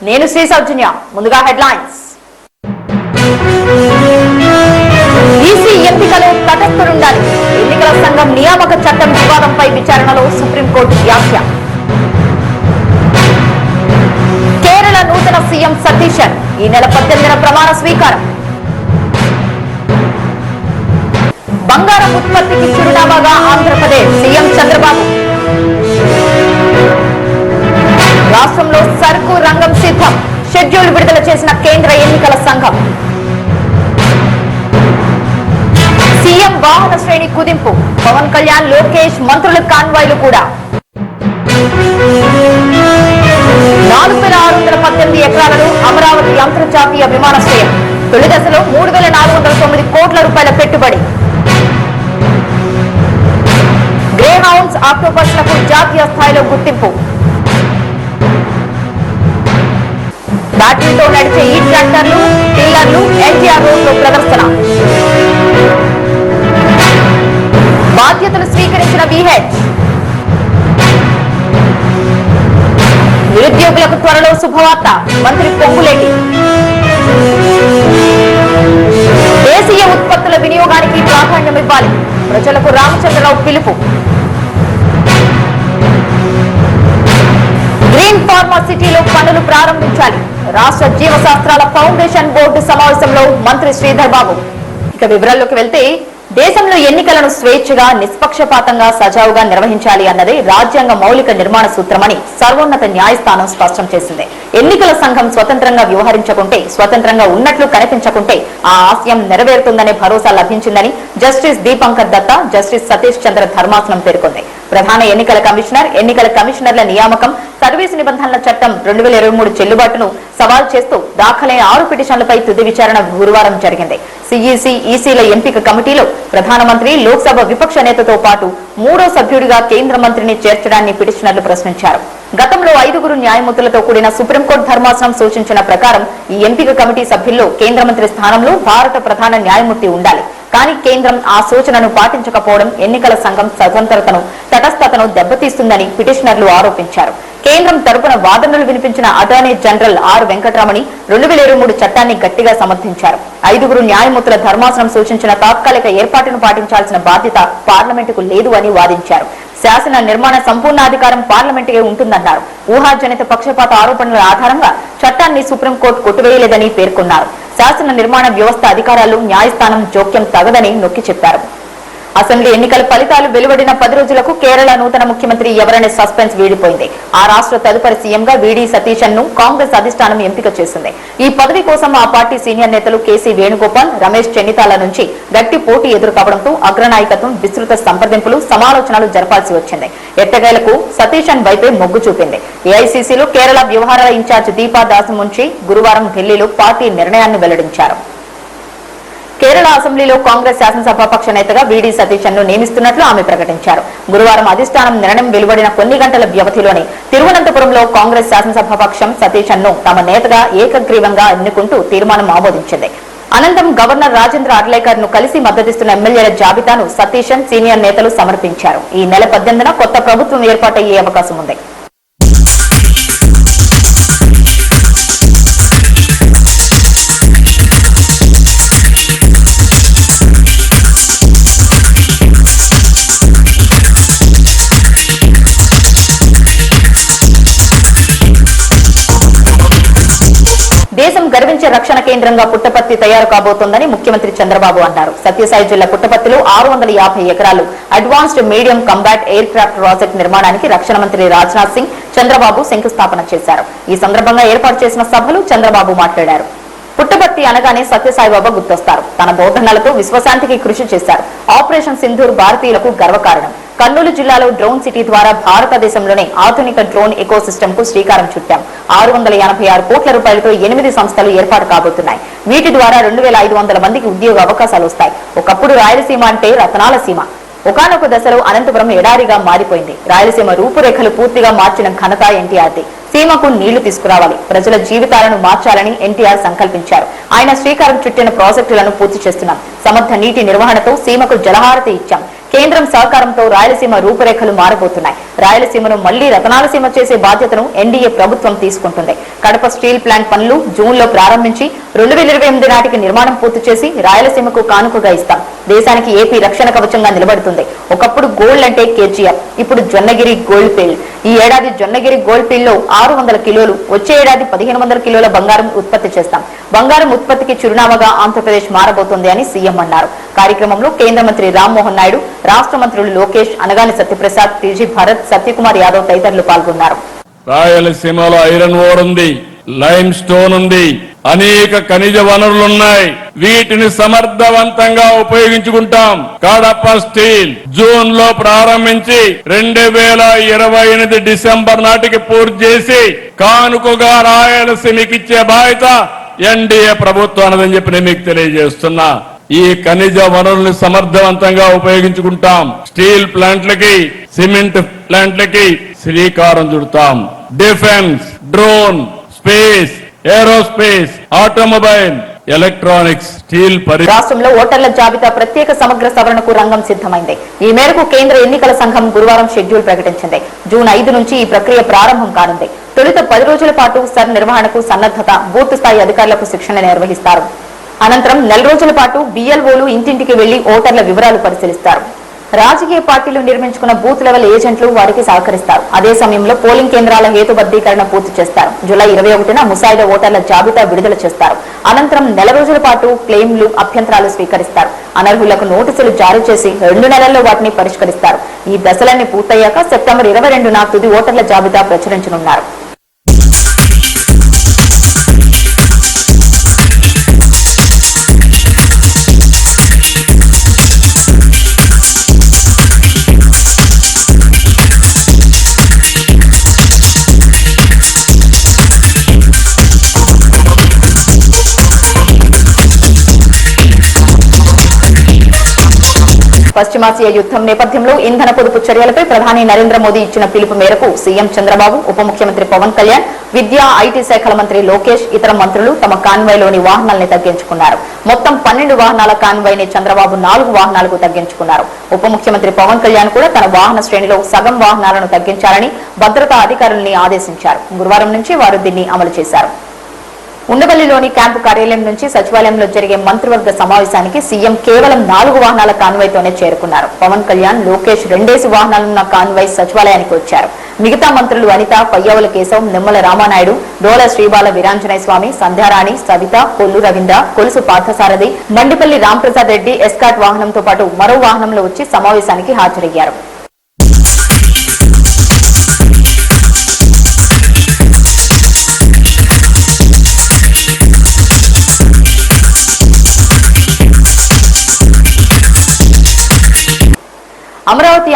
నేను శ్రీ సౌజన్య. ముందుగా headlines. EC ఎంపికలో తటస్థులుండాలి. ఎన్నికల సంఘం నియామక చట్టం వివాదంపై విచారణలో సుప్రీంకోర్టు వ్యాఖ్య. కేరళ నూతన సీఎం సతీశన్ ఈ నెల 18న ప్రమాణ స్వీకారం. బంగారం ఉత్పత్తికి చిరునామాగా ఆంధ్రప్రదేశ్ సీఎం చంద్రబాబు. రాష్ట్రంలో సరుకు రంగం సిద్ధం. షెడ్యూల్ విడుదల చేసిన కేంద్ర ఎన్నికల సంఘం. సీఎం వాహన శ్రేణి కుదింపు. పవన్ కళ్యాణ్, లోకేష్ మంత్రుల కాన్వాయ్లు కూడా. 4618 ఎకరాలలో అమరావతి అంతర్జాతీయ విమానాశ్రయం. తొలి దశలో 3409 కోట్ల రూపాయల పెట్టుబడి. గ్రే హౌండ్స్, ఆక్టోపస్లకు జాతీయ స్థాయిలో గుర్తింపు. బ్యాటరీతో నడిచే ఈ ట్రాక్టర్లు, టిల్లర్లు ఎన్టీఆర్ రోడ్ లో ప్రదర్శన. బాధ్యతలు స్వీకరించిన విహెచ్. నిరుద్యోగులకు త్వరలో శుభవార్త. మంత్రి పొంగులేటి. దేశీయ ఉత్పత్తుల వినియోగానికి ప్రాధాన్యం ఇవ్వాలి. ప్రజలకు రామచంద్రరావు పిలుపు. గ్రీన్ ఫార్మాసిటీలో పనులు ప్రారంభించాలి. రాష్ట్ర జీవశాస్త్రాల ఫౌండేషన్ బోర్డు సమావేశంలో మంత్రి శ్రీధర్ బాబు. ఇక వివరాల్లోకి వెళ్తే, దేశంలో ఎన్నికలను స్వేచ్ఛగా, నిష్పక్షపాతంగా, సజావుగా నిర్వహించాలి అన్నదే రాజ్యాంగ మౌలిక నిర్మాణ సూత్రమని సర్వోన్నత న్యాయస్థానం స్పష్టం చేసింది. ఎన్నికల సంఘం స్వతంత్రంగా వ్యవహరించకుంటే, స్వతంత్రంగా ఉన్నట్లు కనిపించకుంటే ఆ ఆశయం నెరవేరుతుందనే భరోసా లభించిందని జస్టిస్ దీపంకర్ దత్తా, జస్టిస్ సతీష్ చంద్ర ధర్మాసనం పేర్కొంది. ప్రధాన ఎన్నికల కమిషనర్, ఎన్నికల కమిషనర్ల నియామకం, సర్వీసు నిబంధనల చట్టం 2023 చెల్లుబాటును సవాల్ చేస్తూ దాఖలైన 6 పిటిషన్లపై తుది విచారణ గురువారం జరిగింది. సిఈసి, ఈసీల ఎంపిక కమిటీలో ప్రధానమంత్రి, లోక్సభ విపక్ష నేతతో పాటు 3వ సభ్యుడిగా కేంద్ర మంత్రిని చేర్చడాన్ని పిటిషనర్లు ప్రశ్నించారు. గతంలో 5గురు న్యాయమూర్తులతో కూడిన సుప్రీంకోర్టు ధర్మాసనం సూచించిన ప్రకారం ఈ ఎంపిక కమిటీ సభ్యుల్లో కేంద్ర మంత్రి స్థానంలో భారత ప్రధాన న్యాయమూర్తి ఉండాలి. కానీ కేంద్రం ఆ సూచనను పాటించకపోవడం ఎన్నికల సంఘం స్వతంత్రతను, తటస్థతను దెబ్బతీస్తుందని పిటిషనర్లు ఆరోపించారు. కేంద్రం తరపున వాదనలు వినిపించిన అటార్నీ జనరల్ ఆర్ వెంకటరమణి 2023 చట్టాన్ని గట్టిగా సమర్థించారు. 5గురు న్యాయమూర్తుల ధర్మాసనం సూచించిన తాత్కాలిక ఏర్పాటును పాటించాల్సిన బాధ్యత పార్లమెంటుకు లేదు అని వాదించారు. శాసన నిర్మాణ సంపూర్ణాధికారం పార్లమెంటుకే ఉంటుందన్నారు. ఊహాజనిత పక్షపాత ఆరోపణల ఆధారంగా చట్టాన్ని సుప్రీంకోర్టు కొట్టివేయలేదని పేర్కొన్నారు. శాసన నిర్మాణ వ్యవస్థ అధికారాలు న్యాయస్థానం జోక్యం తగదని నొక్కి చెప్పారు. అసెంబ్లీ ఎన్నికల ఫలితాలు వెలువడిన 10 రోజులకు కేరళ నూతన ముఖ్యమంత్రి ఎవరనే సస్పెన్స్ వీడిపోయింది. ఆ రాష్ట్ర తదుపరి సీఎంగా వీడి సతీశన్ ను కాంగ్రెస్ అధిష్టానం ఎంపిక చేసింది. ఈ పదవి కోసం ఆ పార్టీ సీనియర్ నేతలు కేసీ వేణుగోపాల్, రమేష్ చెన్నితాల నుంచి గట్టి పోటీ ఎదురుకావడంతో అగ్రనాయకత్వం విస్తృత సంప్రదింపులు, సమాలోచనలు జరపాల్సి వచ్చింది. ఎట్టకేలకు సతీశన్ వైపే మొగ్గు చూపింది. ఏఐసీసీలో కేరళ వ్యవహారాల ఇన్ఛార్జ్ దీపా దాస్ మున్షి గురువారం ఢిల్లీలో పార్టీ నిర్ణయాన్ని వెల్లడించారు. కేరళ అసెంబ్లీలో కాంగ్రెస్ శాసనసభాపక్ష నేతగా వీడి సతీశన్ ను నియమిస్తున్నట్లు ఆమె ప్రకటించారు. గురువారం అధిష్టానం నిర్ణయం వెలువడిన కొన్ని గంటల వ్యవధిలోనే తిరువనంతపురంలో కాంగ్రెస్ శాసనసభాపక్షం సతీశన్ ను తమ నేతగా ఏకగ్రీవంగా ఎన్నుకుంటూ తీర్మానం ఆమోదించింది. అనంతరం గవర్నర్ రాజేంద్ర అర్లేకర్ ను కలిసి మద్దతిస్తున్న ఎమ్మెల్యేల జాబితాను సతీశన్, సీనియర్ నేతలు సమర్పించారు. ఈ నెల 18న కొత్త ప్రభుత్వం ఏర్పాటయ్యే అవకాశం ఉంది. దేశం గర్వించే రక్షణ కేంద్రంగా పుట్టపర్తి తయారు కాబోతోందని ముఖ్యమంత్రి చంద్రబాబు అన్నారు. సత్యసాయి జిల్లా పుట్టపర్తిలో 650 ఎకరాలు advanced medium combat air craft project నిర్మాణానికి రక్షణ మంత్రి రాజ్నాథ్ సింగ్, చంద్రబాబు శంకుస్థాపన చేశారు. ఈ సందర్భంగా ఏర్పాటు చేసిన సభలో చంద్రబాబు మాట్లాడారు. పుట్టపర్తి అనగానే సత్యసాయిబాబా గుర్తొస్తారు. తన బోధనలతో విశ్వశాంతికి కృషి చేశారు. ఆపరేషన్ సింధూర్ భారతీయులకు గర్వకారణం. కర్నూలు జిల్లాలో డ్రోన్ సిటీ ద్వారా భారతదేశంలోనే ఆధునిక డ్రోన్ ఎకో సిస్టమ్ కు శ్రీకారం చుట్టాం. 686 కోట్ల రూపాయలతో 8 సంస్థలు ఏర్పాటు కాబోతున్నాయి. వీటి ద్వారా 2500 మందికి ఉద్యోగ అవకాశాలు వస్తాయి. ఒకప్పుడు రాయలసీమ అంటే రతనాల సీమ. ఒకానొక దశలో అనంతపురం ఎడారిగా మారిపోయింది. రాయలసీమ రూపురేఖలు పూర్తిగా మార్చిన ఘనత ఎన్టీఆర్ది. సీమకు నీళ్లు తీసుకురావాలి, ప్రజల జీవితాలను మార్చాలని ఎన్టీఆర్ సంకల్పించారు. ఆయన శ్రీకారం చుట్టిన ప్రాజెక్టులను పూర్తి చేస్తున్నాం. సమర్థ నీటి నిర్వహణతో సీమకు జలహారతి ఇచ్చాం. కేంద్రం సహకారంతో రాయలసీమ రూపురేఖలు మారబోతున్నాయి. రాయలసీమను మళ్లీ రతనాలసీమ చేసే బాధ్యతను ఎన్డీఏ ప్రభుత్వం తీసుకుంటుంది. కడప స్టీల్ ప్లాంట్ పనులు జూన్లో ప్రారంభించి 2028 నాటికి నిర్మాణం పూర్తి చేసి రాయలసీమకు కానుకగా ఇస్తాం. దేశానికి ఏపీ రక్షణ కవచంగా నిలబడుతుంది. ఒకప్పుడు గోల్డ్ అంటే కేజీఎఫ్, ఇప్పుడు జొన్నగిరి గోల్డ్ ఫీల్డ్. ఈ ఏడాది జొన్నగిరి గోల్డ్ ఫీల్డ్ లో 600 కిలోలు, వచ్చే ఏడాది 1500 కిలోల బంగారం ఉత్పత్తి చేస్తాం. బంగారం ఉత్పత్తికి చిరునామాగా ఆంధ్రప్రదేశ్ మారబోతోంది అని సీఎం అన్నారు. కార్యక్రమంలో కేంద్ర మంత్రి రామ్మోహన్ నాయుడు, రాష్ట్ర మంత్రులు లోకేష్, అనగాని సత్యప్రసాద్, టీజీ భరత్, సత్యకుమార్ యాదవ్ తదితరులు పాల్గొన్నారు. రాయలసీమలో ఐరన్ ఓర్ ఉంది, లైమ్ స్టోన్ ఉంది, అనేక ఖనిజ వనరులున్నాయి. వీటిని సమర్థవంతంగా ఉపయోగించుకుంటాం. కడప స్టీల్ జూన్ లో ప్రారంభించి 2028 డిసెంబర్ నాటికి పూర్తి చేసి కానుకగా రాయలసీమకి ఇచ్చే బాధ్యత ఎన్డీఏ ప్రభుత్వం అన్నదని చెప్పి నేను మీకు తెలియజేస్తున్నా. ఈ ఖనిజ వనరుల్ని సమర్థవంతంగా ఉపయోగించుకుంటాం. స్టీల్ ప్లాంట్లకి, సిమెంట్ ప్లాంట్లకి శ్రీకారం చుడతాం. Defence, drone, space, aerospace, automobile, electronics, steel రాష్ట్రంలో ఓటర్ల జాబితా ప్రత్యేక సమగ్ర సవరణకు రంగం సిద్ధమైంది. ఈ మేరకు కేంద్ర ఎన్నికల సంఘం గురువారం షెడ్యూల్ ప్రకటించింది. జూన్ 5 నుంచి ఈ ప్రక్రియ ప్రారంభం కానుంది. తొలుత 10 రోజుల పాటు సర్ నిర్వహణకు సన్నద్ధత, బూత్ స్థాయి అధికారులకు శిక్షణ నిర్వహిస్తారు. అనంతరం 4 రోజుల పాటు బిఎల్ఓలు ఇంటింటికి వెళ్లి ఓటర్ల వివరాలు పరిశీలిస్తారు. రాజకీయ పార్టీలు నిర్మించుకున్న బూత్ లెవెల్ ఏజెంట్లు వారికి సహకరిస్తారు. అదే సమయంలో పోలింగ్ కేంద్రాల హేతుబద్ధీకరణ పూర్తి చేస్తారు. జూలై 21న ముసాయిదా ఓటర్ల జాబితా విడుదల చేస్తారు. అనంతరం 4 రోజుల పాటు క్లెయిమ్లు, అభ్యంతరాలు స్వీకరిస్తారు. అనర్హులకు నోటీసులు జారీ చేసి 2 నెలల్లో వాటిని పరిష్కరిస్తారు. ఈ దశలన్నీ పూర్తయ్యాక సెప్టెంబర్ 22న తుది ఓటర్ల జాబితా ప్రచురించనున్నారు. పశ్చిమాసియా యుద్ధం నేపథ్యంలో ఇంధన పొదుపు చర్యలపై ప్రధాని నరేంద్ర మోదీ ఇచ్చిన పిలుపు మేరకు సీఎం చంద్రబాబు, ఉప ముఖ్యమంత్రి పవన్ కళ్యాణ్, విద్యా, ఐటీ శాఖల మంత్రి లోకేష్, ఇతర మంత్రులు తమ కాన్వాయ్లోని వాహనాల్ని తగ్గించుకున్నారు. మొత్తం 12 వాహనాల కాన్వాయ్ని చంద్రబాబు 4 వాహనాలకు తగ్గించుకున్నారు. ఉప ముఖ్యమంత్రి పవన్ కళ్యాణ్ కూడా తన వాహన శ్రేణిలో సగం వాహనాలను తగ్గించాలని భద్రతా అధికారుల్ని ఆదేశించారు. గురువారం నుంచి వారు దీన్ని అమలు చేశారు. ఉండవల్లిలోని క్యాంపు కార్యాలయం నుంచి సచివాలయంలో జరిగే మంత్రివర్గ సమావేశానికి సీఎం కేవలం 4 వాహనాల కాన్వాయ్తోనే చేరుకున్నారు. పవన్ కళ్యాణ్, లోకేష్ 2 వాహనాలున్న కాన్వాయ్ సచివాలయానికి వచ్చారు. మిగతా మంత్రులు అనిత, పయ్యావుల కేశవ్, నిమ్మల రామానాయుడు, డోల శ్రీబాల వీరాంజనేయ స్వామి, సంధ్యారాణి, సవిత, కొల్లు రవీంద్ర, కొలుసు పార్థసారథి, మండిపల్లి రాంప్రసాద్ రెడ్డి ఎస్కాట్ వాహనంతో పాటు మరో వాహనంలో వచ్చి సమావేశానికి హాజరయ్యారు. అమరావతి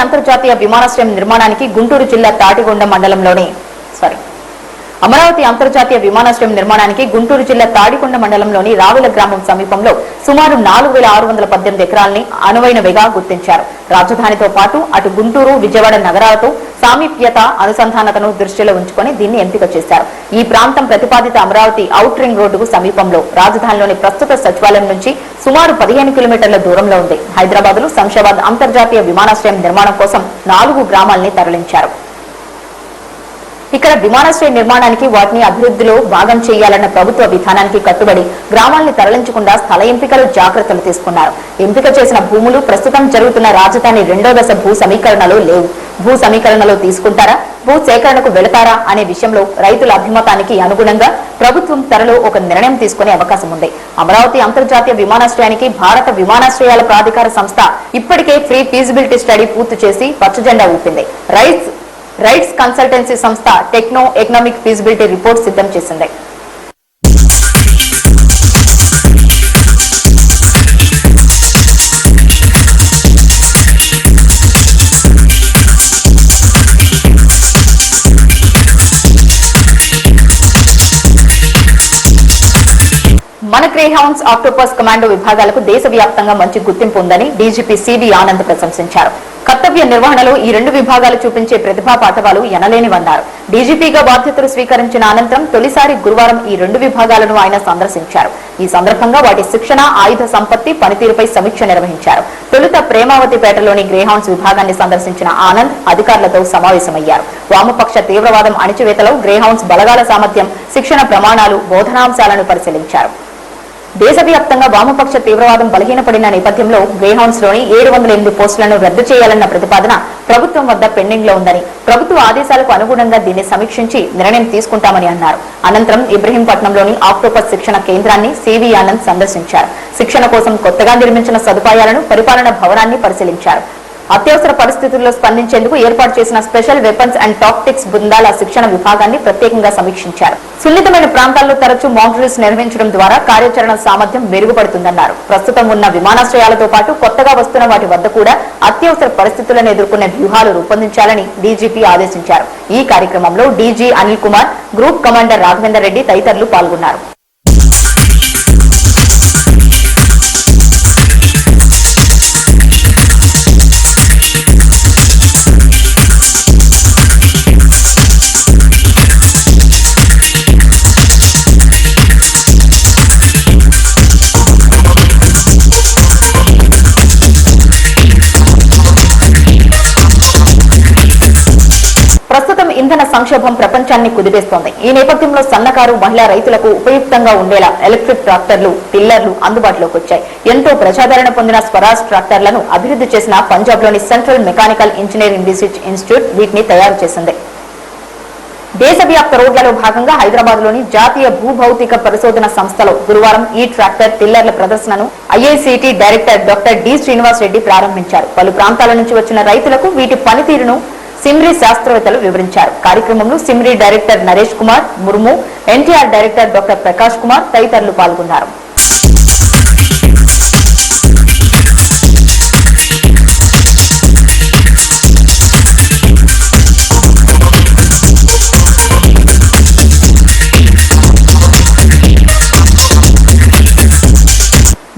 అంతర్జాతీయ విమానాశ్రయం నిర్మాణానికి గుంటూరు జిల్లా తాడికొండ మండలంలోని రావుల గ్రామం సమీపంలో సుమారు 4618 ఎకరాలని అనువైనవిగా గుర్తించారు. రాజధానితో పాటు అటు గుంటూరు, విజయవాడ నగరాలతో సామీప్యత, అనుసంధానతను దృష్టిలో ఉంచుకొని దీన్ని ఎంపిక చేశారు. ఈ ప్రాంతం ప్రతిపాదిత అమరావతి ఔట్ రింగ్ రోడ్డుకు సమీపంలో రాజధానిలోని ప్రస్తుత సచివాలయం నుంచి సుమారు 15 కిలోమీటర్ల దూరంలో ఉంది. హైదరాబాద్ లో శంషాబాద్ అంతర్జాతీయ విమానాశ్రయం నిర్మాణం కోసం 4 గ్రామాల్ని తరలించారు. ఇక్కడ విమానాశ్రయ నిర్మాణానికి వాటిని అభివృద్ధిలో భాగం చేయాలన్న ప్రభుత్వ విధానానికి కట్టుబడి గ్రామాల్ని తరలించకుండా స్థల ఎంపికలు జాగ్రత్తలు తీసుకున్నారు. ఎంపిక చేసిన భూములు ప్రస్తుతం జరుగుతున్న రాజధాని 2వ దశ భూ సమీకరణలో లేవు. భూ సమీకరణలో తీసుకుంటారా, భూ సేకరణకు వెళతారా అనే విషయంలో రైతుల అభిమతానికి అనుగుణంగా ప్రభుత్వం త్వరలో ఒక నిర్ణయం తీసుకునే అవకాశం ఉంది. అమరావతి అంతర్జాతీయ విమానాశ్రయానికి భారత విమానాశ్రయాల ప్రాధికార సంస్థ ఇప్పటికే ప్రీ ఫీజిబిలిటీ స్టడీ పూర్తి చేసి పచ్చజెండా ఊపింది. రైట్స్ కన్సల్టెన్సీ సంస్థ టెక్నో ఎకనామిక్ ఫీజిబిలిటీ రిపోర్ట్ సిద్ధం చేసింది. మనకు గ్రేహౌండ్స్, ఆక్టోపస్ కమాండో విభాగాలకు దేశవ్యాప్తంగా మంచి గుర్తింపు ఉందని డీజీపీ సివి ఆనంద్ ప్రశంసించారు. కర్తవ్య నిర్వహణలో ఈ రెండు విభాగాలు చూపించే ప్రతిభా పాఠవాలు ఎనలేనివన్నారు. డీజీపీగా బాధ్యతలు స్వీకరించిన అనంతరం తొలిసారి గురువారం ఈ రెండు విభాగాలను ఆయన సందర్శించారు. ఈ సందర్భంగా వాటి శిక్షణ, ఆయుధ సంపత్తి, పనితీరుపై సమీక్ష నిర్వహించారు. తొలుత ప్రేమావతిపేటలోని గ్రేహౌండ్స్ విభాగాన్ని సందర్శించిన ఆనంద్ అధికారులతో సమావేశమయ్యారు. వామపక్ష తీవ్రవాదం అణిచివేతలో గ్రేహౌండ్స్ బలగాల సామర్థ్యం, శిక్షణ ప్రమాణాలు, బోధనాంశాలను పరిశీలించారు. దేశవ్యాప్తంగా వామపక్ష తీవ్రవాదం బలహీనపడిన నేపథ్యంలో గ్రేహౌండ్స్ లోని 708 పోస్టులను రద్దు చేయాలన్న ప్రతిపాదన ప్రభుత్వం వద్ద పెండింగ్ లో ఉందని, ప్రభుత్వ ఆదేశాలకు అనుగుణంగా దీన్ని సమీక్షించి నిర్ణయం తీసుకుంటామని అన్నారు. అనంతరం ఇబ్రహీంపట్నంలోని ఆక్టోపస్ శిక్షణ కేంద్రాన్ని సివి ఆనంద్ సందర్శించారు. శిక్షణ కోసం కొత్తగా నిర్మించిన సదుపాయాలను, పరిపాలన భవనాన్ని పరిశీలించారు. అత్యవసర పరిస్థితుల్లో స్పందించేందుకు ఏర్పాటు చేసిన స్పెషల్ వెపన్స్ అండ్ టాక్టిక్స్ బృందాల శిక్షణ విభాగాన్ని ప్రత్యేకంగా సమీక్షించారు. సున్నితమైన ప్రాంతాల్లో తరచూ మాక్ డ్రిల్స్ నిర్వహించడం ద్వారా కార్యాచరణ సామర్థ్యం మెరుగుపడుతుందన్నారు. ప్రస్తుతం ఉన్న విమానాశ్రయాలతో పాటు కొత్తగా వస్తున్న వాటి వద్ద కూడా అత్యవసర పరిస్థితులను ఎదుర్కొనే వ్యూహాలు రూపొందించాలని డీజీపీ ఆదేశించారు. ఈ కార్యక్రమంలో DG Anil Kumar, group commander Raghavender Reddy తదితరులు పాల్గొన్నారు. ప్రస్తుతం ఇంధన సంక్షోభం ప్రపంచాన్ని కుదిపేస్తోంది. ఈ నేపథ్యంలో సన్నకారు, మహిళా రైతులకు ఉపయుక్తంగా ఉండేలా ఎలక్ట్రిక్ ట్రాక్టర్లు, టిల్లర్లు అందుబాటులోకి వచ్చాయి. ఎంతో ప్రజాదరణ పొందిన స్వరాజ్ ట్రాక్టర్లను అభివృద్ధి చేసిన పంజాబ్లోని central mechanical engineering research institute వీటిని తయారు చేసింది. దేశవ్యాప్త రోడ్లలో భాగంగా హైదరాబాద్ లోని జాతీయ భూభౌతిక పరిశోధన సంస్థలో గురువారం ఈ ట్రాక్టర్, టిల్లర్ల ప్రదర్శనను IICT director doctor D Srinivas Reddy ప్రారంభించారు. పలు ప్రాంతాల నుంచి వచ్చిన రైతులకు వీటి పనితీరును సిమ్రీ శాస్త్రవేత్తలు వివరించారు. కార్యక్రమంలో సిమ్రీ director Naresh Kumar Murmu, NTR director doctor Prakash Kumar తదితరులు పాల్గొన్నారు.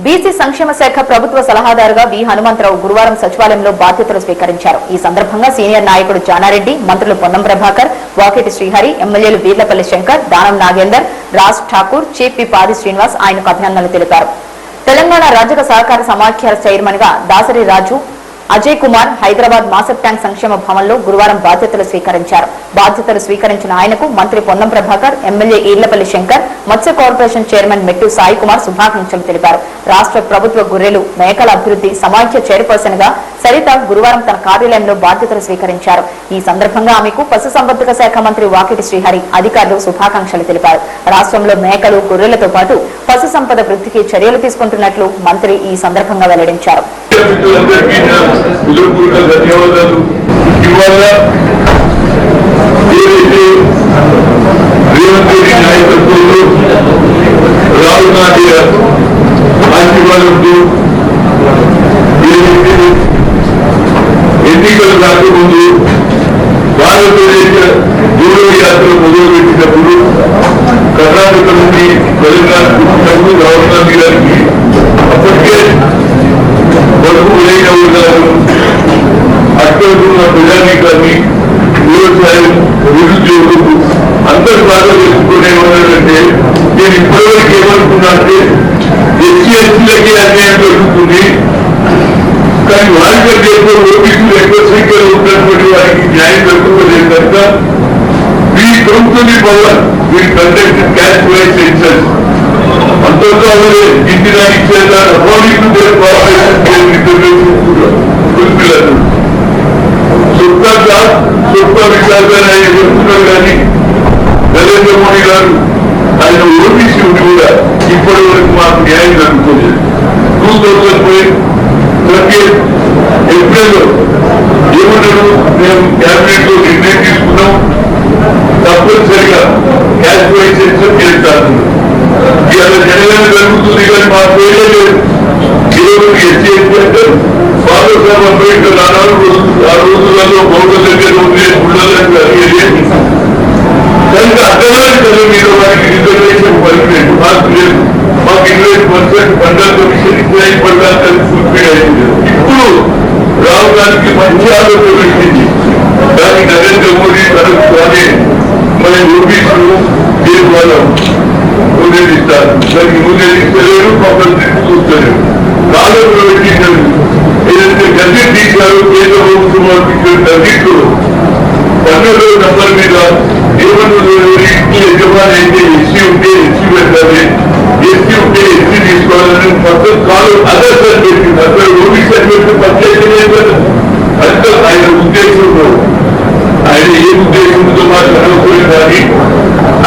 బీసీ సంక్షేమ శాఖ ప్రభుత్వ సలహాదారుగా వి హనుమంతరావు గురువారం సచివాలయంలో బాధ్యతలు స్వీకరించారు. ఈ సందర్భంగా సీనియర్ నాయకుడు జానారెడ్డి, మంత్రులు పొన్నం ప్రభాకర్, వాకిటి శ్రీహరి, ఎమ్మెల్యేలు వీర్లపల్లి శంకర్, దానం నాగేందర్, రాజ్ ఠాకూర్, చీఫ్ విప్ ఆది శ్రీనివాస్ ఆయనకు అభినందనలు తెలిపారు. తెలంగాణ రాజక సహకార సమాఖ్య చైర్మన్ గా దాసరి రాజు, అజయ్ కుమార్ హైదరాబాద్ మాసప్ ట్యాంక్ సంక్షేమ భవన్లో గురువారం బాధ్యతలు స్వీకరించారు. బాధ్యతలు స్వీకరించిన ఆయనకు మంత్రి పొన్నం ప్రభాకర్, ఎమ్మెల్యే ఈర్లపల్లి శంకర్, మత్స్య కార్పొరేషన్ చైర్మన్ మెట్టు సాయి కుమార్ శుభాకాంక్షలు తెలిపారు. రాష్ట్ర ప్రభుత్వ గొర్రెలు, మేకల అభివృద్ధి సమాఖ్య చైర్పర్సన్ గా సరిత గురువారం తన కార్యాలయంలో బాధ్యతలు స్వీకరించారు. ఈ సందర్భంగా ఆమెకు పశుసంవర్ధక శాఖ మంత్రి వాకిటి శ్రీహరి, అధికారులు శుభాకాంక్షలు తెలిపారు. రాష్ట్రంలో మేకలు, గొర్రెలతో పాటు పశు సంపద వృద్ధికి చర్యలు తీసుకుంటున్నట్లు మంత్రి ఈ సందర్భంగా వెల్లడించారు. ఎన్నికలు రాకముందు భారతదేశ జోడో యాత్ర మొదలుపెట్టినప్పుడు కర్ణాటక నుండి తెలంగాణ పుట్టినప్పుడు రాహుల్ గాంధీ గారికి అప్పటికే బడుగు వినయ గారు అక్కడ ఉన్న ప్రజానీకాన్ని, వ్యవసాయం, నిరుద్యోగులు అందరూ బాగా తెలుసుకునేవారంటే నేను ఇప్పటివరకు ఏమనుకున్నా అంటే ఎస్సీలకి అన్యాయం జరుగుతుంది, కానీ వారికి ఎక్కువ ఓబీసీలు ఎక్కువ సంఖ్యలో ఉన్నటువంటి వారికి న్యాయం జరుగుతుంది కనుక we country power we conduct caste wise census అంతతో అవరే ఇండియా ఇచ్చేదారు అకార్డింగ్ టు దేర్ పిల్లలు సొంత విచారణ చెప్తున్నారు. కానీ నరేంద్ర మోడీ గారు ఆయన ఓబీసీ ఉండి కూడా ఇప్పటి వరకు మాకు న్యాయం జరుగుతుంది. 2030 ఏప్రిల్ ఏమన్నాడు, మేము క్యాబినెట్ లో నిర్ణయం తీసుకున్నాం, తప్పనిసరిగా క్యాష్ వైజ్ సెన్సస్ చేస్తాను. ఇవాళ జనగణన జరుగుతుంది కానీ మా పేరే లేదు. ఈరోజు ఎస్సీ అంటే బాబాసాహెబ్ అంబేద్కర్ ఆ రోజులలో బౌద్ధ దగ్గర ఉండే గుళ్ళలకు అడిగేది కనుక అర్థమైన చదువు మీద వారికి రిజర్వేషన్ పర్మినెంట్ మాకు లేదు. మాకు 20 50% మండల కమిషన్ ఇజ్రాయిల్ పడడానికి ఫుల్ఫిల్ అయింది. ఇప్పుడు రావడానికి మంచి ఆలోచన వచ్చింది. దానికి నరేంద్ర మోడీ తనకు తానే మన ఓబీసీలు దీని వల్ల ముందేదిస్తారు. దానికి ముందేదిస్తలేరు, మమ్మల్ని చూస్తలేరు. కాలంలో పెట్టించారు. ఏదైతే గది తీశారో కేంద్ర ప్రభుత్వం పంపించిన గదిలో 12వ నంబర్ మీద ఏమన్నా యజమాని అయితే ఎస్సీ ఉంటే ఎస్సీ పెట్టాలి, ఎస్సీ ఉంటే ఎస్సీ తీసుకోవాలని మొత్తం కాలం అదే సార్ పెట్టింది. అసలు ఓబీసీ పెట్టి పనిచేయలేదు. అంత ఆయన ఉద్దేశంలో ఆయన ఏ ఉద్దేశంతో మాకు అనుకోలేదు. కానీ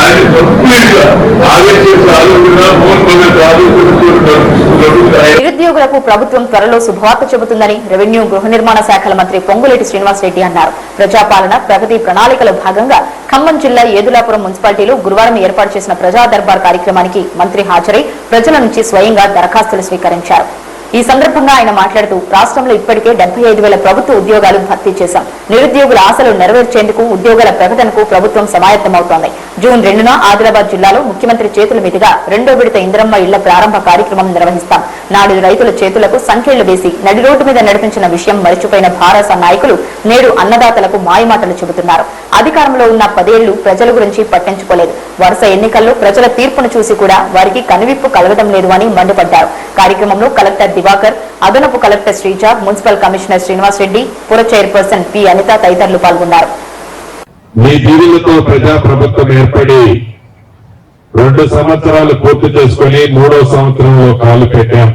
ఆయన కంప్లీట్ గా ఆవేశించే ఆలోచన మోహన్ భగత్ ఆలోచనతో నడుస్తున్నాడు. నిరుద్యోగులకు ప్రభుత్వం త్వరలో శుభవార్త చెబుతుందని రెవెన్యూ గృహ నిర్మాణ శాఖల మంత్రి పొంగులేటి శ్రీనివాసరెడ్డి అన్నారు. ప్రజాపాలన ప్రగతి ప్రణాళికలో భాగంగా ఖమ్మం జిల్లా ఏదులాపురం మున్సిపాలిటీలో గురువారం ఏర్పాటు చేసిన ప్రజా దర్బార్ కార్యక్రమానికి మంత్రి హాజరై ప్రజల నుంచి స్వయంగా దరఖాస్తులు స్వీకరించారు. ఈ సందర్భంగా ఆయన మాట్లాడుతూ రాష్ట్రంలో ఇప్పటికే 75,000 ప్రభుత్వ ఉద్యోగాలు భర్తీ చేశాం. నిరుద్యోగుల ఆశలు నెరవేర్చేందుకు ఉద్యోగాల ప్రకటనకు ప్రభుత్వం సమాయత్తమవుతోంది. జూన్ 2న ఆదిలాబాద్ జిల్లాలో ముఖ్యమంత్రి చేతుల మీదుగా 2వ విడత ఇందిరమ్మ ఇళ్ల ప్రారంభ కార్యక్రమం నిర్వహిస్తాం. నాడు రైతుల చేతులకు సంఖ్యలు వేసి నడి రోడ్డు మీద నడిపించిన విషయం మరిచిపోయిన భారస నాయకులు నేడు అన్నదాతలకు మాయమాటలు చెబుతున్నారు. అధికారంలో ఉన్న 10 ఏళ్లు ప్రజల గురించి పట్టించుకోలేదు. వరుస ఎన్నికల్లో ప్రజల తీర్పును చూసి కూడా వారికి కనువిప్పు కలగడం లేదు అని మండిపడ్డారు. కార్యక్రమంలో కలెక్టర్ దివాకర్, అదనపు collector Sreeja, municipal commissioner Srinivasa Reddy, పుర చైర్పర్సన్ పి అనిత తదితరులు పాల్గొన్నారు. మీ దీవులతో ప్రజా ప్రభుత్వం ఏర్పడి 2 సంవత్సరాలు పూర్తి చేసుకుని 3వ సంవత్సరంలో కాలు పెట్టాం.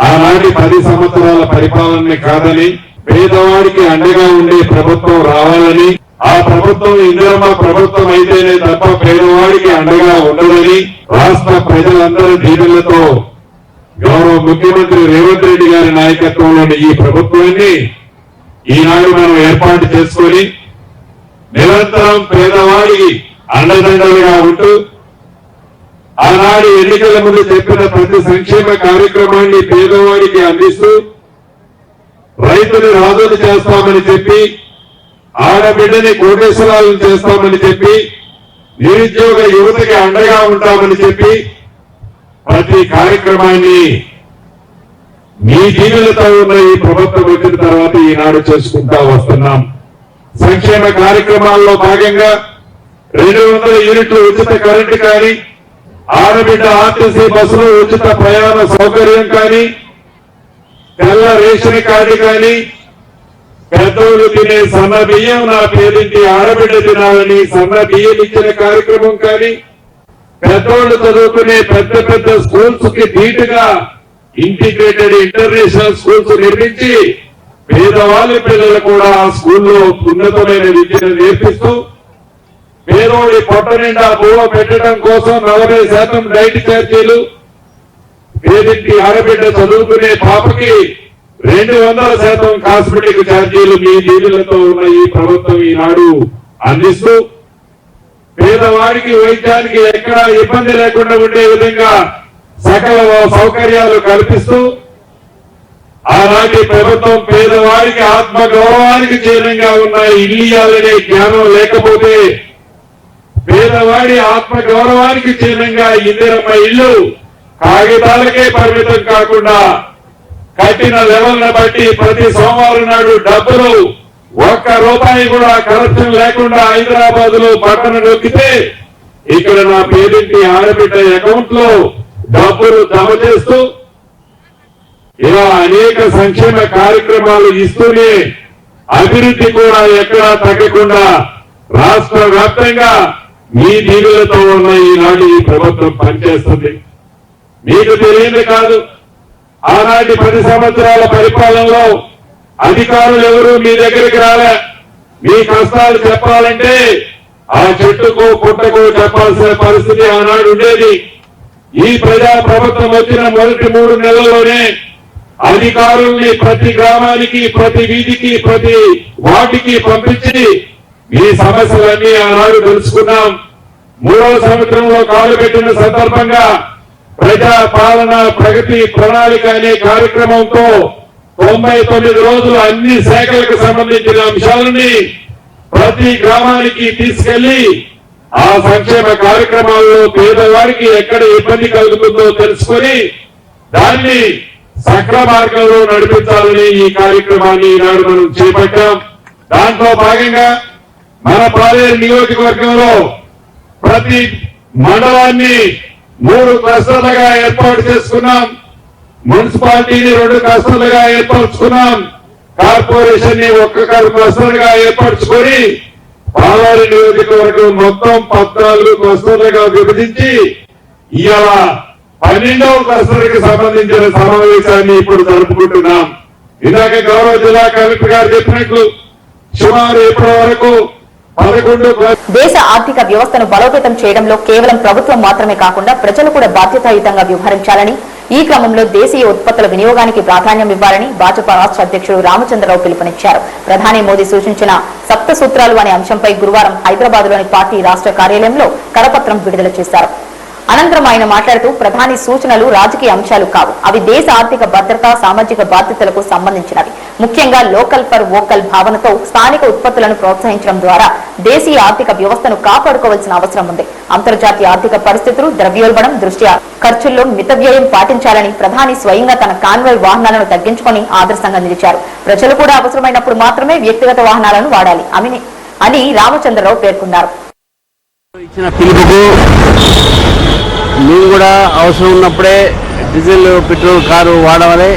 ఆనాటి 10 సంవత్సరాల పరిపాలనని కాదని పేదవాడికి అండగా ఉండే ప్రభుత్వం రావాలని, ఆ ప్రభుత్వం ఇందిరమ్మ ప్రభుత్వం అయితేనే తప్ప పేదవాడికి అండగా ఉండదని రాష్ట్ర ప్రజలందరూ దీవులతో గౌరవ ముఖ్యమంత్రి రేవంత్ రెడ్డి గారి నాయకత్వంలోని ఈ ప్రభుత్వాన్ని ఈనాడు మనం ఏర్పాటు చేసుకొని నిరంతరం పేదవాడికి అండదండలుగా ఉంటూ ఆనాడు ఎన్నికల ముందు చెప్పిన ప్రతి సంక్షేమ కార్యక్రమాన్ని పేదవాడికి అందిస్తూ రైతుని రాజులు చేస్తామని చెప్పి, ఆడబిడ్డని కోటేశ్వరాలను చేస్తామని చెప్పి, నిరుద్యోగ యువతకి అండగా ఉంటామని చెప్పి ప్రతి కార్యక్రమాన్ని మీ దీవులతో ఉన్న ఈ ప్రభుత్వం వచ్చిన తర్వాత ఈనాడు చేసుకుంటా వస్తున్నాం. సంక్షేమ కార్యక్రమాల్లో భాగంగా 200 యూనిట్లు ఉచిత కరెంటు కానీ, ఆడబిడ్డ ఆర్టీసీ బస్సులో ఉచిత ప్రయాణ సౌకర్యం కానీ, తెల్ల రేషన్ కార్డు కానీ, పెద్దోళ్ళు తినే సన్న బియ్యం నా పేరింటి ఆడబిడ్డ తినాలని సన్న బియ్యం ఇచ్చిన కార్యక్రమం కానీ, పెద్దోళ్ళు చదువుకునే పెద్ద పెద్ద స్కూల్స్ కి ధీటుగా ఇంటిగ్రేటెడ్ ఇంటర్నేషనల్ స్కూల్స్ నిర్మించి పేదవాళ్ళ పిల్లలు కూడా ఆ స్కూల్లో ఉన్నతమైన విద్యను నేర్పిస్తూ పేదోడి పొట్ట నిండా బువ్వ పెట్టడం కోసం 40% డైట్ ఛార్జీలు, పేదింటి ఆడబిడ్డ చదువుకునే పాపకి 200% కాస్మెటిక్ ఛార్జీలు మీ దీవులతో ఉన్న ఈ ప్రభుత్వం ఈనాడు అందిస్తూ పేదవాడికి వైద్యానికి ఎక్కడా ఇబ్బంది లేకుండా ఉండే విధంగా సకల సౌకర్యాలు కల్పిస్తూ ఆనాటి ప్రభుత్వం పేదవాడికి ఆత్మ గౌరవానికి చిహ్నంగా ఉన్న ఇల్లియాలనే జ్ఞానం లేకపోతే పేదవాడి ఆత్మ గౌరవానికి చిహ్నంగా ఇందిరమ్మ ఇల్లు కాగితాలకే పరిమితం కాకుండా కట్టిన లెవెల్ని బట్టి ప్రతి సోమవారం నాడు డబ్బులు ₹1 కూడా కరప్షన్ లేకుండా హైదరాబాద్ లో పట్టణ నొక్కితే ఇక్కడ నా పేరింటి ఆడబిడ్డ అకౌంట్ లో డబ్బులు జమ చేస్తూ ఇలా అనేక సంక్షేమ కార్యక్రమాలు ఇస్తూనే అభివృద్ధి కూడా ఎక్కడా తగ్గకుండా రాష్ట్ర వ్యాప్తంగా మీ దీవులతో ఉన్న ఈనాడు ఈ ప్రభుత్వం పనిచేస్తుంది. మీకు తెలియదు కాదు, ఆనాటి 10 సంవత్సరాల పరిపాలనలో అధికారులు ఎవరు మీ దగ్గరికి రాలే. మీ కష్టాలు చెప్పాలంటే ఆ చెట్టుకు పుట్టకు చెప్పాల్సిన పరిస్థితి ఆనాడు ఉండేది. ఈ ప్రజా ప్రభుత్వం వచ్చిన మొదటి 3 నెలల్లోనే అధికారుల్ని ప్రతి గ్రామానికి, ప్రతి వీధికి, ప్రతి వాటికి పంపించి మీ సమస్యలన్నీ ఆనాడు తెలుసుకున్నాం. 3వ సంవత్సరంలో కాలు పెట్టిన సందర్భంగా ప్రజా పాలన ప్రగతి ప్రణాళిక అనే కార్యక్రమంతో 99 రోజులు అన్ని శాఖలకు సంబంధించిన అంశాలని ప్రతి గ్రామానికి తీసుకెళ్లి ఆ సంక్షేమ కార్యక్రమాల్లో పేదవారికి ఎక్కడ ఇబ్బంది కలుగుతుందో తెలుసుకొని దాన్ని సక్ర మార్గంలో నడిపించాలని ఈ కార్యక్రమాన్ని ఈనాడు మనం చేపట్టాం. దాంట్లో భాగంగా మన పాలేరు నియోజకవర్గంలో ప్రతి మండలాన్ని 3 క్లస్టర్లుగా ఏర్పాటు చేసుకున్నాం. మున్సిపాలిటీని 2 క్లస్టర్లుగా ఏర్పరచుకున్నాం. కార్పొరేషన్ ని 1 క్లస్టర్ గా ఏర్పరచుకొని పాలేరు నియోజకవర్గం మొత్తం 14 క్లస్టర్లుగా విభజించి ఇవాళ 12వ క్లస్టర్ కి సంబంధించిన సమావేశాన్ని ఇప్పుడు జరుపుకుంటున్నాం. ఇందాక గౌరవ జిల్లా కలెక్టర్ గారు చెప్పినట్లు సుమారు ఇప్పటి వరకు 11 దేశ ఆర్థిక వ్యవస్థను బలోపేతం చేయడంలో కేవలం ప్రభుత్వం మాత్రమే కాకుండా ప్రజలు కూడా బాధ్యతాయుతంగా వ్యవహరించాలని, ఈ క్రమంలో దేశీయ ఉత్పత్తుల వినియోగానికి ప్రాధాన్యం ఇవ్వాలని భాజపా రాష్ట్ర అధ్యక్షుడు రామచంద్రరావు పిలుపునిచ్చారు. ప్రధాని మోదీ సూచించిన సప్త సూత్రాలు అనే అంశంపై గురువారం హైదరాబాద్ లోని పార్టీ రాష్ట్ర కార్యాలయంలో కరపత్రం విడుదల చేశారు. అనంతరం ఆయన మాట్లాడుతూ ప్రధాని సూచనలు రాజకీయ అంశాలు కావు, అవి దేశ ఆర్థిక భద్రత, సామాజిక బాధ్యతలకు సంబంధించినవి. ముఖ్యంగా లోకల్ ఫర్ వోకల్ భావనతో స్థానిక ఉత్పత్తులను ప్రోత్సహించడం ద్వారా దేశీయ ఆర్థిక వ్యవస్థను కాపాడుకోవాల్సిన అవసరం ఉంది. అంతర్జాతీయ ఆర్థిక పరిస్థితులు, ద్రవ్యోల్బణం దృష్ట్యా ఖర్చుల్లో మిత వ్యయం పాటించాలని ప్రధాని స్వయంగా తన కాన్వాయ్ వాహనాలను తగ్గించుకొని ఆదర్శంగా నిలిచారు. ప్రజలు కూడా అవసరమైనప్పుడు మాత్రమే వ్యక్తిగత వాహనాలను వాడాలి అని రామచంద్రరావు పేర్కొన్నారు. ఇచ్చిన పిలుపుకు మేము కూడా అవసరం ఉన్నప్పుడే డీజిల్ పెట్రోల్ కారు వాడవాలి.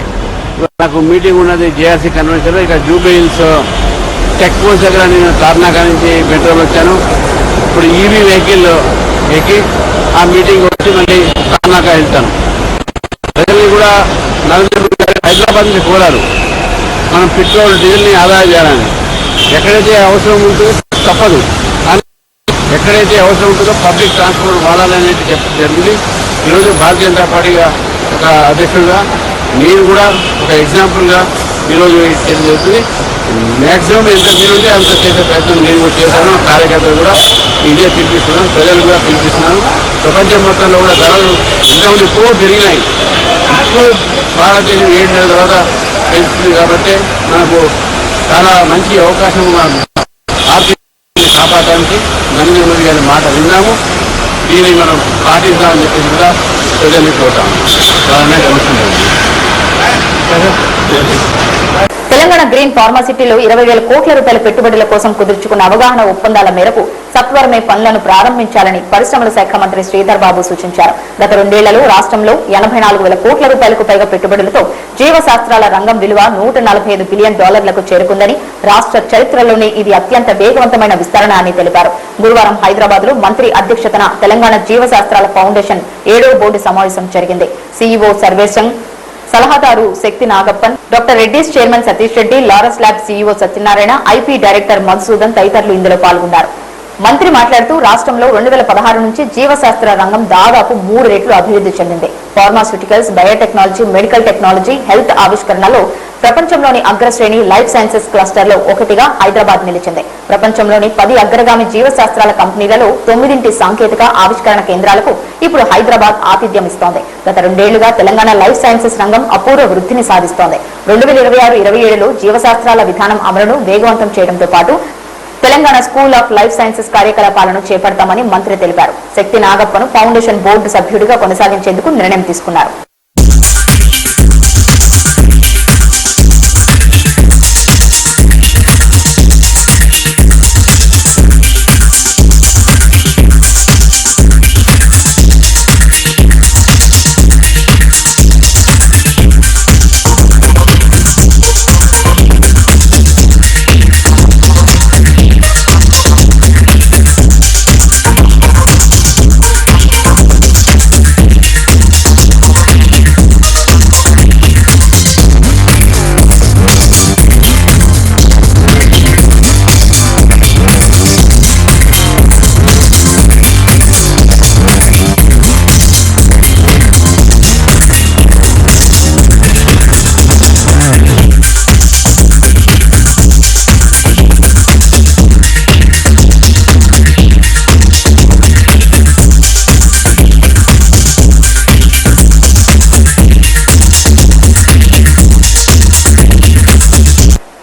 నాకు మీటింగ్ ఉన్నది జేఆర్సీ కన్వెన్షన్, ఇక జూబ్లీ హిల్స్ చెక్ పోస్ట్ దగ్గర నేను తార్నాకా నుంచి పెట్రోల్ వచ్చాను. ఇప్పుడు ఈవీ వెహికల్ ఎక్కి ఆ మీటింగ్ వచ్చి మళ్ళీ తార్నాకా వెళ్తాను. ప్రజల్ని కూడా నరేంద్ర మోదీ గారు హైదరాబాద్ నుంచి కోరారు మనం పెట్రోల్ డీజిల్ని ఆదా చేయాలని. ఎక్కడైతే అవసరం ఉంటుందో తప్పదు, ఎక్కడైతే అవసరం ఉంటుందో పబ్లిక్ ట్రాన్స్పోర్ట్ వాడాలనేది చెప్పడం జరిగింది. ఈరోజు భారతీయ జనతా పార్టీగా ఒక అధ్యక్షుడిగా నేను కూడా ఒక ఎగ్జాంపుల్గా ఈరోజు చేయడం జరుగుతుంది. మ్యాక్సిమం ఎంత వీలుంటే అంత చేసే ప్రయత్నం నేను కూడా చేశాను. కార్యకర్తలు కూడా ఇదే పిలిపిస్తున్నాను, ప్రజలు కూడా పిలిపిస్తున్నాను. ప్రపంచం మొత్తంలో కూడా ధరలు ఇంతకుముందు ఎక్కువ పెరిగినాయి. ఇప్పుడు భారతదేశం 7 నెలల తర్వాత పెరుగుతుంది కాబట్టి మనకు చాలా మంచి అవకాశం ఆర్థిక కాపాడడానికి నరేంద్ర మోదీ గారి మాట విన్నాము. దీన్ని మనం పాటిస్తామని చెప్పేసి కూడా ప్రజల్ని కోరుతాము. తెలంగాణ గ్రీన్ ఫార్మాసిటీలో 20,000 కోట్ల రూపాయల పెట్టుబడుల కోసం కుదుర్చుకున్న అవగాహన ఒప్పందాల మేరకు సత్వరమే పనులను ప్రారంభించాలని పరిశ్రమల శాఖ మంత్రి శ్రీధర్ బాబు సూచించారు. గత 2 ఏళ్లలో రాష్ట్రంలో 84,000 కోట్ల రూపాయలకు పైగా పెట్టుబడులతో జీవశాస్త్రాల రంగం విలువ $145 బిలియన్ చేరుకుందని, రాష్ట్ర చరిత్రలోనే ఇది అత్యంత వేగవంతమైన విస్తరణ అని తెలిపారు. గురువారం హైదరాబాద్ లో మంత్రి అధ్యక్షతన తెలంగాణ జీవశాస్త్రాల ఫౌండేషన్ 7వ బోర్డు సమావేశం జరిగింది. సీఈఓ సర్వేశం, సలహాదారు Shakti Nagappan, doctor Reddy's chairman Satish Reddy, Laurus lab CEO Satyanarayana, IP director Madhusudan తదితరులు ఇందులో పాల్గొన్నారు. మంత్రి మాట్లాడుతూ రాష్ట్రంలో 2016 నుంచి జీవశాస్త్ర రంగం దాదాపు 3 రెట్లు అభివృద్ధి చెందింది. Pharmaceuticals, biotechnology, medical technology, health ఆవిష్కరణలో ప్రపంచంలోని అగ్రశ్రేణి లైఫ్ సైన్సెస్ క్లస్టర్ లో ఒకటిగా హైదరాబాద్ నిలిచింది. ప్రపంచంలోని 10 అగ్రగామి జీవశాస్త్రాల కంపెనీలలో 9 సాంకేతిక ఆవిష్కరణ కేంద్రాలకు ఇప్పుడు హైదరాబాద్ ఆతిథ్యం ఇస్తోంది. గత 2 ఏళ్లుగా తెలంగాణ లైఫ్ సైన్సెస్ రంగం అపూర్వ వృద్ధిని సాధిస్తోంది. 2026-27లో జీవశాస్త్రాల విధానం అమలును వేగవంతం చేయడంతో పాటు Telangana school of life sciences కార్యకలాపాలను చేపడతామని మంత్రి తెలిపారు. శక్తి నాగప్పను ఫౌండేషన్ బోర్డు సభ్యుడిగా కొనసాగించేందుకు నిర్ణయం తీసుకున్నారు.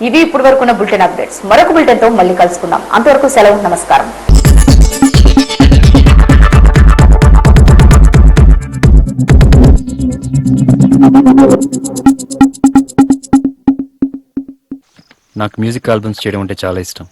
ఇవి ఇప్పటి వరకున్న బులెటిన్ అప్డేట్స్. మరొక బులెటిన్ తో మళ్ళీ కలుసుకుందాం. అంతవరకు సెలవు, నమస్కారం. నాకు మ్యూజిక్ ఆల్బమ్స్ చేయడం అంటే చాలా ఇష్టం.